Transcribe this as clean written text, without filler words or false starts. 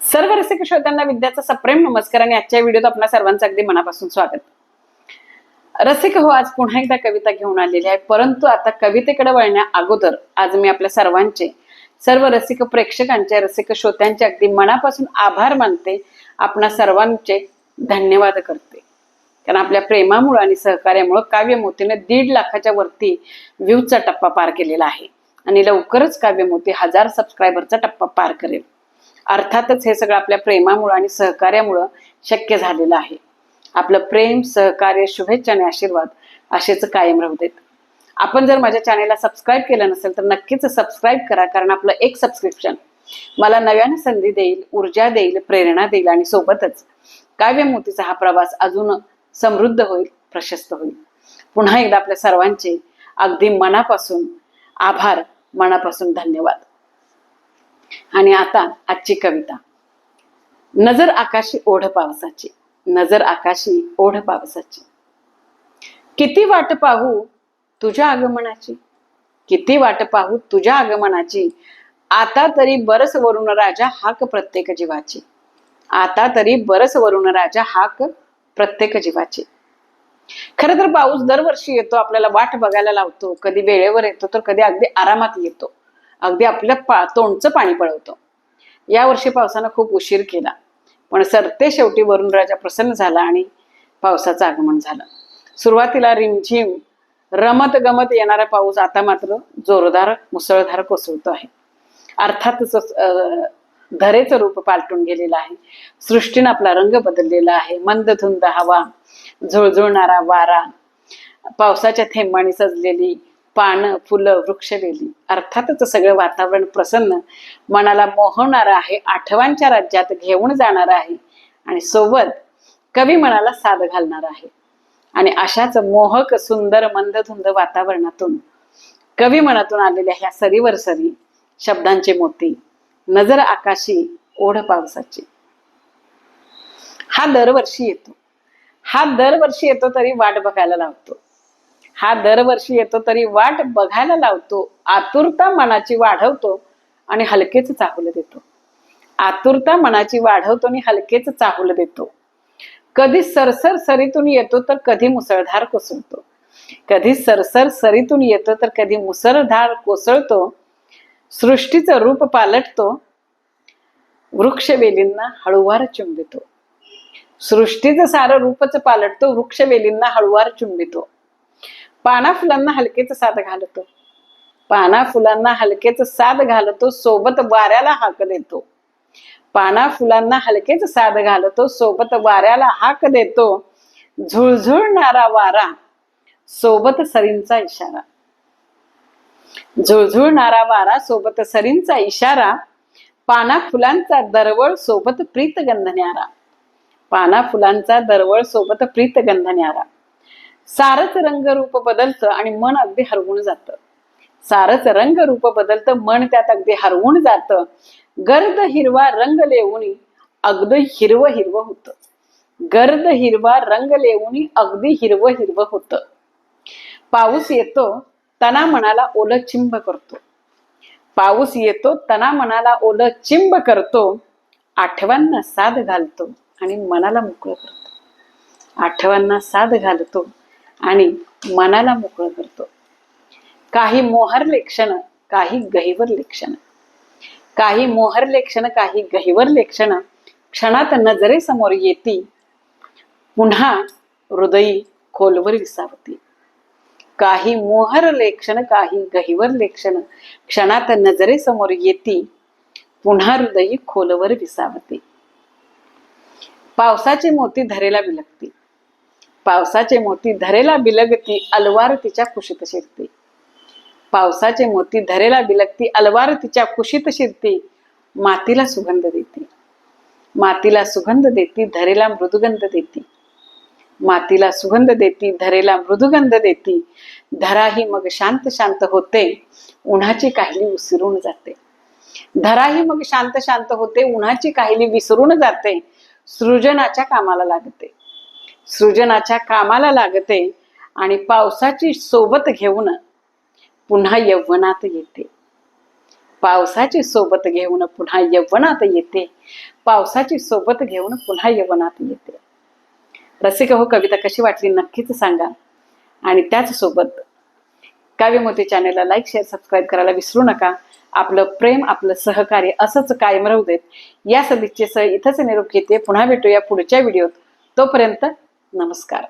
सर्व रसिक श्रोत्यांना विद्याचा सप्रेम नमस्कार आणि आजच्या व्हिडिओत आपल्या सर्वांचं अगदी मनापासून स्वागत. रसिक हो, आज पुन्हा एकदा कविता घेऊन आलेली आहे. परंतु आता कवितेकडे वळण्या अगोदर आज मी आपल्या सर्वांचे, सर्व रसिक प्रेक्षकांचे, रसिक श्रोत्यांचे अगदी मनापासून आभार मानते. आपणा सर्वांचे धन्यवाद करते. कारण आपल्या प्रेमामुळे आणि सहकार्यामुळे काव्यमोतीने 1.5 लाखाच्या वरती व्ह्यूजचा टप्पा पार केलेला आहे आणि लवकरच काव्यमोती 1000 सबस्क्रायबरचा टप्पा पार करेल. अर्थातच हे सगळं आपल्या प्रेमामुळे आणि सहकार्यामुळे शक्य झालेलं आहे. आपलं प्रेम, सहकार्य, शुभेच्छा आणि आशीर्वाद असेच कायम राहू देत. आपण जर माझ्या चॅनेलला सबस्क्राईब केलं नसेल तर नक्कीच सबस्क्राईब करा. कारण आपलं एक सबस्क्रिप्शन मला नव्याने संधी देईल, ऊर्जा देईल, प्रेरणा देईल आणि सोबतच काव्यमोतीचा हा प्रवास अजून समृद्ध होईल, प्रशस्त होईल. पुन्हा एकदा आपल्या सर्वांचे अगदी मनापासून आभार, मनापासून धन्यवाद. आणि आता आजची कविता. नजर आकाशी ओढ पावसाची, नजर आकाशी ओढ पावसाची. किती वाट पाहू तुझ्या आगमनाची, किती वाट पाहू तुझ्या आगमनाची. आता तरी बरस वरून राजा हाक प्रत्येक जीवाची, आता तरी बरस वरून राजा हाक प्रत्येक जीवाची. खरं तर पाऊस दरवर्षी येतो, आपल्याला वाट बघायला लावतो. कधी वेळेवर येतो तर कधी अगदी आरामात येतो, अगदी आपल्या तोंडचं पाणी पळवतो. या वर्षी पावसानं खूप उशीर केला, पण सरते शेवटी वरून राजा प्रसन्न झाला आणि पावसाचं आगमन झालं. सुरुवातीला रिमझिम रमत गमत येणारा पाऊस आता मात्र जोरदार मुसळधार कोसळतो आहे. अर्थातच धरेचं रूप पालटून गेलेलं आहे. सृष्टीनं आपला रंग बदललेला आहे. मंद धुंद हवा, झुळझुळणारा वारा, पावसाच्या थेंबांनी सजलेली पानं, फुलं, वृक्षवेली, अर्थातच सगळं वातावरण प्रसन्न, मनाला मोहवणारं आहे. आठवांच्या राज्यात घेऊन जाणार आहे आणि सोबत कवी मनाला साद घालणार आहे. आणि अशाच मोहक सुंदर मंदधुंद वातावरणातून कवी मनातून आलेल्या ह्या सरीवर सरी शब्दांचे मोती. नजर आकाशी ओढ पावसाची. हा दरवर्षी येतो, हा दरवर्षी येतो तरी वाट बघायला लावतो, हा दरवर्षी येतो तरी वाट बघायला लावतो. आतुरता मनाची वाढवतो आणि हलकेच चाहूल देतो, आतुरता मनाची वाढवतो आणि हलकेच चाहूल देतो. कधी सरसर सरीतून येतो तर कधी मुसळधार कोसळतो, कधी सरसर सरीतून येतो तर कधी मुसळधार कोसळतो. सृष्टीचं रूप पालटतो, वृक्षवेलींना हळुवार चुंबितो. सृष्टीचं सारं रूपच पालटतो, वृक्षवेलींना हळुवार चुंबितो. पाना फुलांना हलकेच साद घालतो, पाना फुलांना हलकेच साद घालतो. सोबत वाऱ्याला हाक देतो, पाना फुलांना हलकेच साद घालतो. सोबत वाऱ्याला हाक देतो. झुळझुळणारा वारा, सोबत सरींचा इशारा, झुळझुळणारा वारा, सोबत सरींचा इशारा. पाना फुलांचा दरवळ, सोबत प्रीतगंध न्यारा, पाना फुलांचा दरवळ, सोबत प्रीतगंध न्यारा. सारच रंग रूप बदलतं आणि मन अगदी हरवून जातं, सारच रंग रूप बदलतं, मन त्यात अगदी हरवून जातं. गर्द हिरवा रंग लेवून अगदी हिरवं हिरवं होतं, गर्द हिरवा रंग लेवून अगदी हिरवं हिरवं होतं. पाऊस येतो तना मनाला ओलं चिंब करतो, पाऊस येतो तना मनाला ओलं चिंब करतो. आठवांना साद घालतो आणि मनाला मोकळं करतो, आठवांना साद घालतो आणि मनाला मोकळं करतो. काही मोहरले क्षण, काही गहिवरले क्षण, काही मोहरले क्षण, काही गहिवरले क्षण. क्षणात नजरेसमोर येती, पुन्हा हृदयी खोलवर विसावती. काही मोहरले क्षण, काही गहिवरले क्षण. क्षणात नजरेसमोर येती, पुन्हा हृदयी खोलवर विसावती. पावसाचे मोती धरेला बिलगती, पावसाचे मोती धरेला बिलगती. अलवार तिच्या कुशीत शिरते, पावसाचे मोती धरेला बिलगती. अलवार तिच्या कुशीत शिरते. मातीला सुगंध देते, मातीला सुगंध देती. धरेला मृदुगंध देती, मातीला सुगंध देती. धरेला मृदुगंध देती. धराही मग शांत शांत होते, उन्हाची काहिली विसरून जाते. धराही मग शांत शांत होते, उन्हाची काहिली विसरून जाते. सृजनाच्या कामाला लागते, सृजनाच्या कामाला लागते आणि पावसाची सोबत घेऊन पुन्हा यव्वनात येते, पावसाची सोबत घेऊन पुन्हा यव्वनात येते, पावसाची सोबत घेऊन पुन्हा यव्वनात येते. रसिक हो, कविता कशी वाटली नक्कीच सांगा. आणि त्याचसोबत काव्यमोती चॅनलला लाईक, शेअर, सबस्क्राईब करायला विसरू नका. आपलं प्रेम, आपलं सहकार्य असंच कायम राहू देत या सदिच्छेसह इथंच निरोप घेते. पुन्हा भेटूया पुढच्या व्हिडिओत. तोपर्यंत नमस्कार.